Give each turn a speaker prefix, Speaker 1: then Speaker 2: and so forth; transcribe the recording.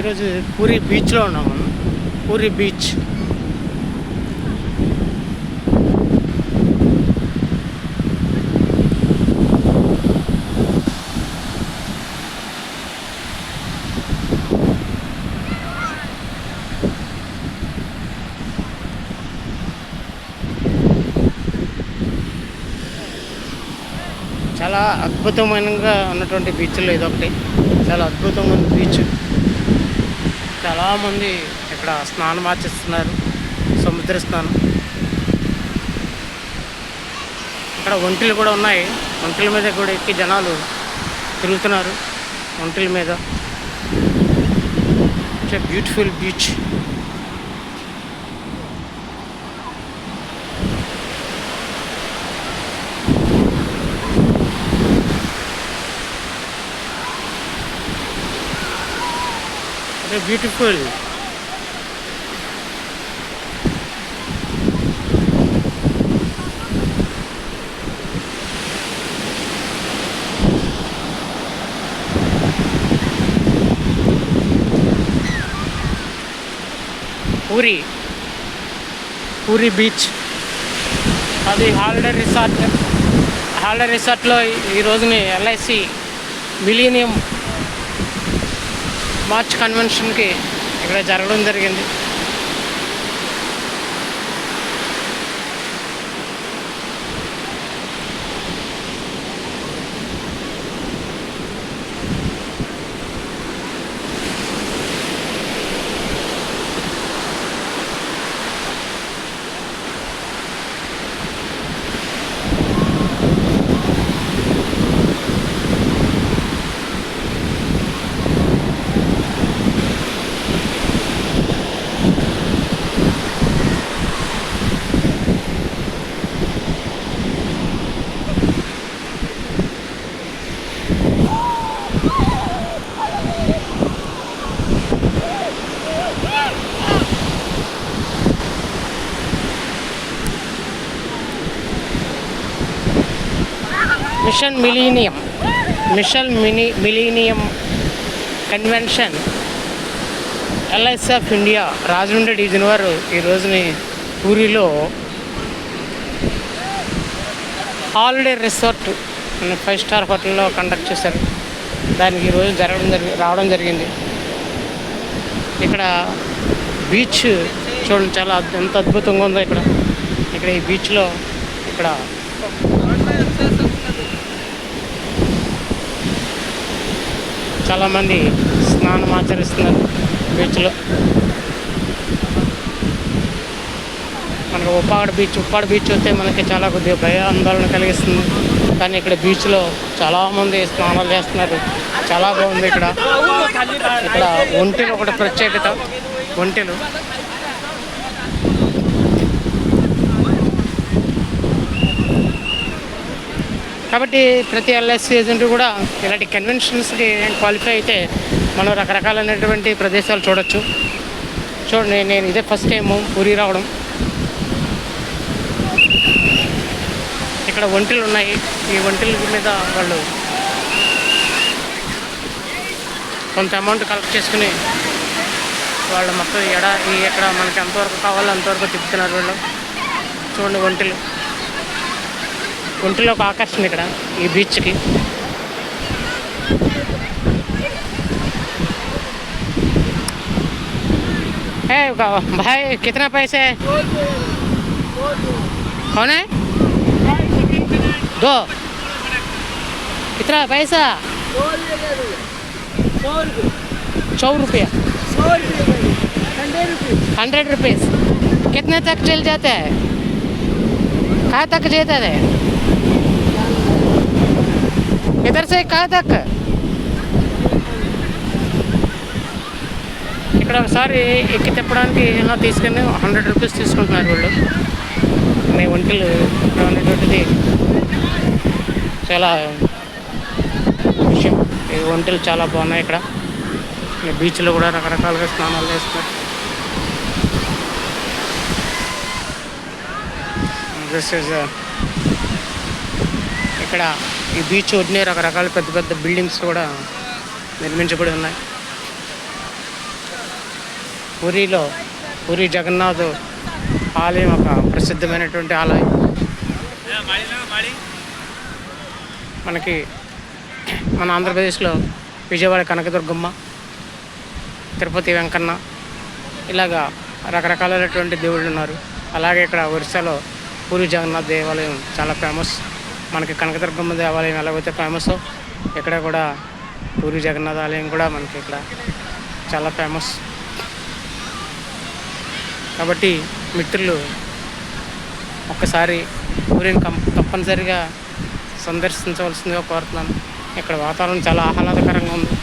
Speaker 1: ఈరోజు పూరి బీచ్లో ఉన్నాము. పూరి బీచ్ చాలా అద్భుతమైనగా ఉన్నటువంటి బీచ్లో ఇదొకటి. చాలా అద్భుతమైన బీచ్. చాలామంది ఇక్కడ స్నానం ఆచరిస్తున్నారు, సముద్ర స్నానం. ఇక్కడ ఒంటెలు కూడా ఉన్నాయి. ఒంటెల మీద కూడా ఎక్కి జనాలు తిరుగుతున్నారు. ఒంటెల మీద beautiful beach. Beautiful. Puri beach అది హాలిడే రిసార్ట్లో ఈ రోజుని ఎల్ఐసి మిలీనియం మార్చ్ కన్వెన్షన్కి ఇక్కడ జరగడం జరిగింది. Millennium convention LIC of India Rajahmundry division వారు ఈ రోజుని పూరిలో హాలిడే రిసార్ట్ 5 స్టార్ హోటల్లో కండక్ట్ చేశారు. దానికి ఈరోజు రావడం జరిగింది. ఇక్కడ బీచ్ చూడండి, చాలా ఎంత అద్భుతంగా ఉందో ఇక్కడ ఈ బీచ్లో ఇక్కడ చాలామంది స్నానం ఆచరిస్తున్నారు బీచ్లో. మనకు ఉప్పాడ బీచ్ వస్తే మనకి చాలా కొద్దిగా భయ ఆందోళన కలిగిస్తుంది. కానీ ఇక్కడ బీచ్లో చాలామంది స్నానాలు చేస్తున్నారు. చాలా బాగుంది. ఇక్కడ ఒంటెలు ఒకటి ప్రత్యేకత. ఒంటెలు కాబట్టి ప్రతి ఎల్ఐసి ఏజెంట్ కూడా ఇలాంటి కన్వెన్షన్స్కి క్వాలిఫై అయితే మనం రకరకాలైనటువంటి ప్రదేశాలు చూడొచ్చు. చూడండి, నేను ఇదే ఫస్ట్ టైము పూరి రావడం. ఇక్కడ ఒంటెలు ఉన్నాయి. ఈ ఒంటెల మీద వాళ్ళు కొంత అమౌంట్ కలెక్ట్ చేసుకుని వాళ్ళు మొత్తం ఎక్కడ మనకి ఎంతవరకు కావాలో అంతవరకు తిప్పుతున్నారు వాళ్ళు. చూడండి, ఒంటెలో ఒక ఆకర్షణ ఇక్కడ ఈ బీచ్కి. भाई कितना पैसे है? कौन है? 2 कितना पैसा? 100 रुपया. 100 रुपीज़. कितने तक चल जाते हैं? कहाँ तक जाते थे? इधर से कहाँ तक? ఇక్కడ ఒకసారి ఎక్కి తిప్పడానికి ఇలా తీసుకుని 100 రూపీస్ తీసుకుంటున్నారు వాళ్ళు. మీ ఒంటెలు అనేటువంటిది చాలా విషయం. ఈ ఒంటెలు చాలా బాగున్నాయి. ఇక్కడ బీచ్లో కూడా రకరకాలుగా స్నానాలు చేస్తారు. ఇక్కడ ఈ బీచ్ ఒడ్డునే రకరకాల పెద్ద పెద్ద బిల్డింగ్స్ కూడా నిర్మించబడి ఉన్నాయి. పూరిలో పూరి జగన్నాథ్ ఆలయం ఒక ప్రసిద్ధమైనటువంటి ఆలయం. మనకి మన ఆంధ్రప్రదేశ్లో విజయవాడ కనకదుర్గమ్మ, తిరుపతి వెంకన్న, ఇలాగా రకరకాలైనటువంటి దేవుళ్ళు ఉన్నారు. అలాగే ఇక్కడ ఒరిస్సాలో పూరి జగన్నాథ్ దేవాలయం చాలా ఫేమస్. మనకి కనకదుర్గమ్మ దేవాలయం ఎలాగైతే ఫేమస్, ఇక్కడ కూడా పూరి జగన్నాథ్ ఆలయం కూడా మనకి ఇక్కడ చాలా ఫేమస్. కాబట్టి మిత్రులు ఒక్కసారి పూరిని తప్పనిసరిగా సందర్శించవలసిందిగా కోరుతున్నాను. ఇక్కడ వాతావరణం చాలా ఆహ్లాదకరంగా ఉంది.